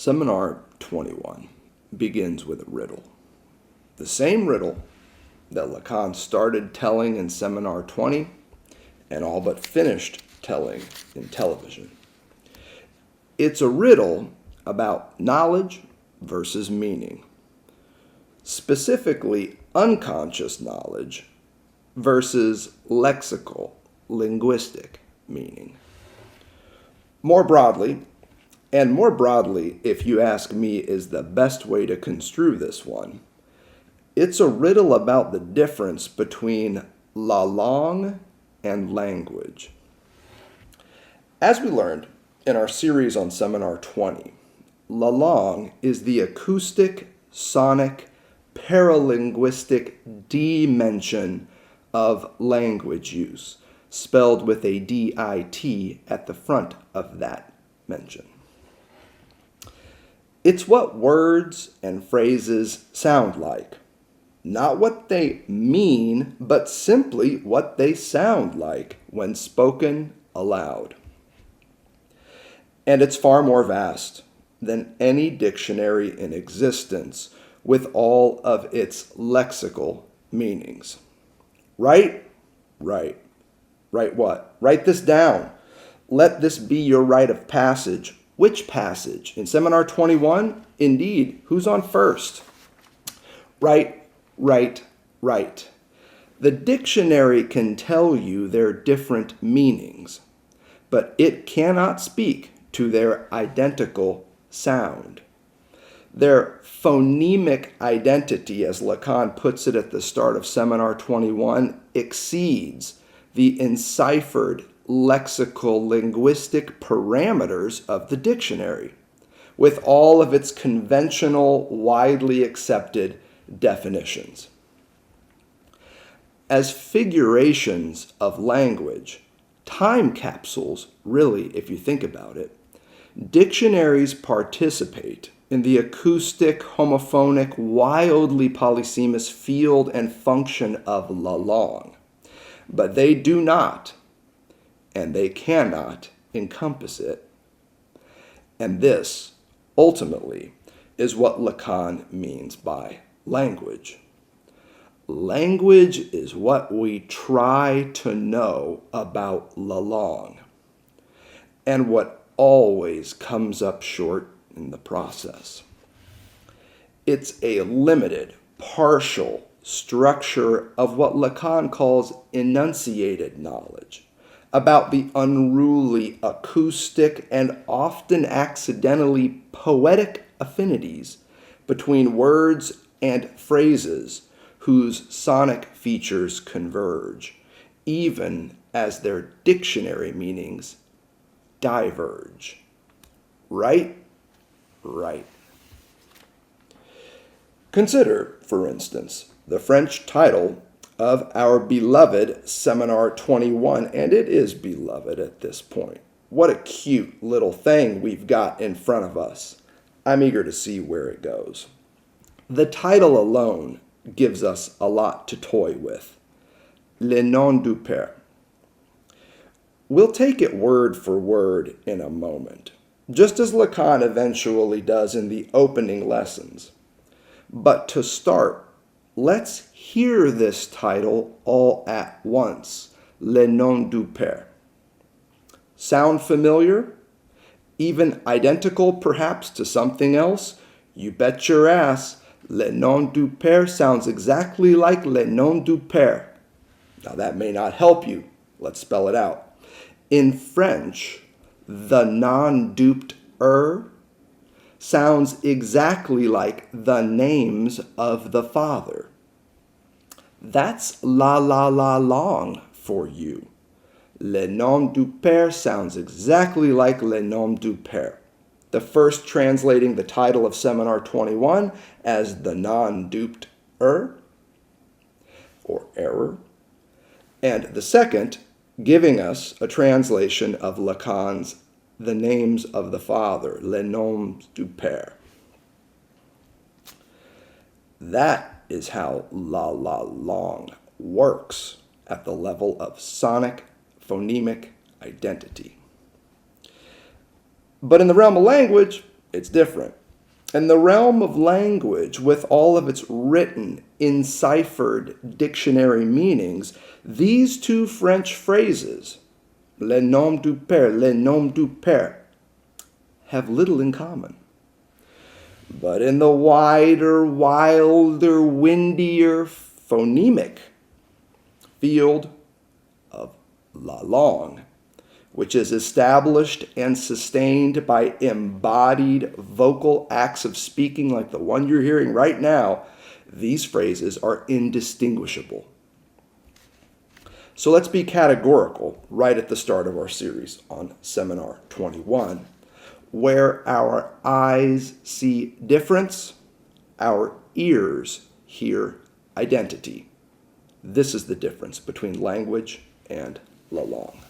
Seminar 21 begins with a riddle. The same riddle that Lacan started telling in Seminar 20 and all but finished telling in television. It's a riddle about knowledge versus meaning, specifically unconscious knowledge versus lexical, linguistic meaning. More broadly, if you ask me is the best way to construe this one, it's a riddle about the difference between la langue and language. As we learned in our series on Seminar 20, la langue is the acoustic, sonic, paralinguistic dimension of language use, spelled with a D-I-T at the front of that mention. It's what words and phrases sound like. Not what they mean, but simply what they sound like when spoken aloud. And it's far more vast than any dictionary in existence with all of its lexical meanings. Right? Right. Right what? Write this down. Let this be your rite of passage. Which passage? In Seminar 21? Indeed. Who's on first? Right, right, right. The dictionary can tell you their different meanings, but it cannot speak to their identical sound. Their phonemic identity, as Lacan puts it at the start of Seminar 21, exceeds the enciphered lexical linguistic parameters of the dictionary, with all of its conventional, widely accepted definitions. As figurations of language, time capsules, really, if you think about it, dictionaries participate in the acoustic, homophonic, wildly polysemous field and function of la langue, but they do not, and they cannot encompass it. And this, ultimately, is what Lacan means by language. Language is what we try to know about la langue, and what always comes up short in the process. It's a limited, partial structure of what Lacan calls enunciated knowledge, about the unruly, acoustic, and often accidentally poetic affinities between words and phrases whose sonic features converge, even as their dictionary meanings diverge. Right? Right. Consider, for instance, the French title of our beloved Seminar 21, and it is beloved at this point. What a cute little thing we've got in front of us. I'm eager to see where it goes. The title alone gives us a lot to toy with. Le nom du père. We'll take it word for word in a moment, just as Lacan eventually does in the opening lessons. But to start, let's hear this title all at once, Le nom du père. Sound familiar? Even identical perhaps to something else? You bet your ass, Le nom du père sounds exactly like Le nom du père. Now that may not help you. Let's spell it out. In French, the non-duped sounds exactly like the names of the Father. That's la langue for you. Le nom du père sounds exactly like le nom du père. The first translating the title of Seminar 21 as the non-duped or error, and the second giving us a translation of Lacan's the names of the Father, les noms du Père. That is how la langue works at the level of sonic, phonemic identity. But in the realm of language, it's different. In the realm of language, with all of its written, enciphered dictionary meanings, these two French phrases, le nom du père, le nom du père, have little in common. But in the wider, wilder, windier, phonemic field of la langue, which is established and sustained by embodied vocal acts of speaking like the one you're hearing right now, these phrases are indistinguishable. So let's be categorical right at the start of our series on Seminar 21. Where our eyes see difference, our ears hear identity. This is the difference between language and la langue.